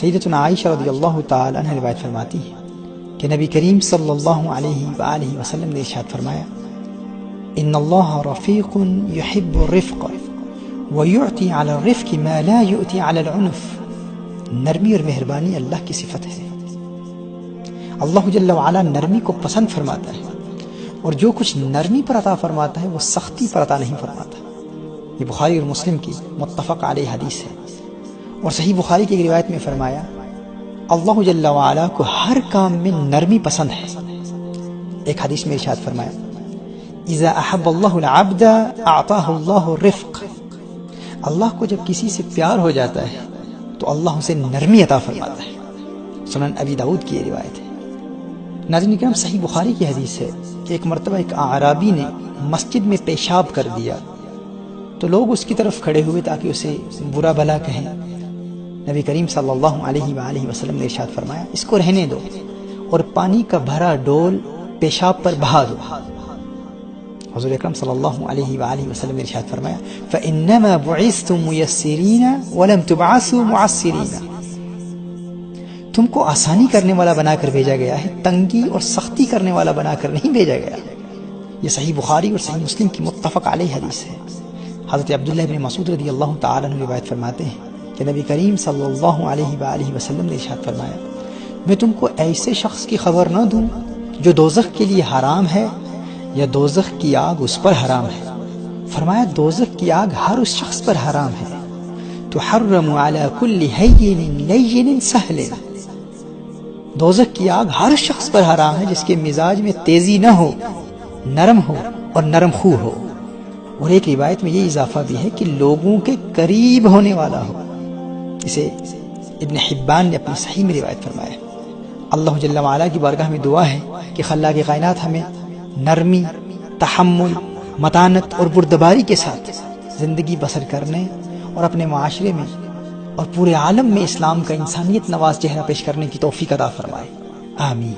سیدتنا عائشہ رضی اللہ تعالی عنہ روایت فرماتی ہے کہ نبی کریم صلی اللہ علیہ وآلہ وسلم نے ارشاد فرمایا ان اللہ رفیق یحب الرفق ویعطی علی الرفق ما لا یؤتی علی العنف. نرمی اور مہربانی اللہ کی صفت ہے. اللہ جل وعلا نرمی کو پسند فرماتا ہے اور جو کچھ نرمی پر عطا فرماتا ہے وہ سختی پر عطا نہیں فرماتا. یہ بخاری اور مسلم کی متفق علیہ حدیث ہے. اور صحیح بخاری کی ایک روایت میں فرمایا اللہ جل وعلا کو ہر کام میں نرمی پسند ہے. ایک حدیث میں ارشاد فرمایا اذا احب اللہ العبد اعطاہ اللہ الرفق. اللہ کو جب کسی سے پیار ہو جاتا ہے تو اللہ اسے نرمی عطا فرماتا ہے. سنن ابی داؤد کی یہ روایت ہے. ناظرین کرام صحیح بخاری کی حدیث ہے کہ ایک مرتبہ ایک اعرابی نے مسجد میں پیشاب کر دیا تو لوگ اس کی طرف کھڑے ہوئے تاکہ اسے برا بھلا کہیں. نبی کریم صلی اللہ علیہ وآلہ وسلم نے ارشاد فرمایا اس کو رہنے دو اور پانی کا بھرا ڈول پیشاب پر بہا دو. حضور اکرم صلی اللہ علیہ وآلہ وسلم نے ارشاد فرمایا فإنما بعثتم ميسرین ولم تبعثوا معسرین. تم کو آسانی کرنے والا بنا کر بھیجا گیا ہے، تنگی اور سختی کرنے والا بنا کر نہیں بھیجا گیا. یہ صحیح بخاری اور صحیح مسلم کی متفق علیہ حدیث ہے. حضرت عبداللہ بن مسعود رضی اللہ تعالی عنہ روایت فرماتے ہیں کہ نبی کریم صلی اللہ علیہ وآلہ وسلم نے ارشاد فرمایا میں تم کو ایسے شخص کی خبر نہ دوں جو دوزخ کے لیے حرام ہے یا دوزخ کی آگ اس پر حرام ہے. فرمایا دوزخ کی آگ ہر اس شخص پر حرام ہے. تحرم علی کل ہین لین سہل. دوزخ کی آگ ہر شخص پر حرام ہے جس کے مزاج میں تیزی نہ ہو، نرم ہو اور نرم خو ہو. اور ایک روایت میں یہ اضافہ بھی ہے کہ لوگوں کے قریب ہونے والا ہو. اسے ابن حبان نے اپنی صحیح میں روایت فرمایا. اللہ جل وعلا کی بارگاہ میں دعا ہے کہ خلاق کائنات ہمیں نرمی، تحمل، متانت اور بردباری کے ساتھ زندگی بسر کرنے اور اپنے معاشرے میں اور پورے عالم میں اسلام کا انسانیت نواز چہرہ پیش کرنے کی توفیق عطا فرمائے. آمین.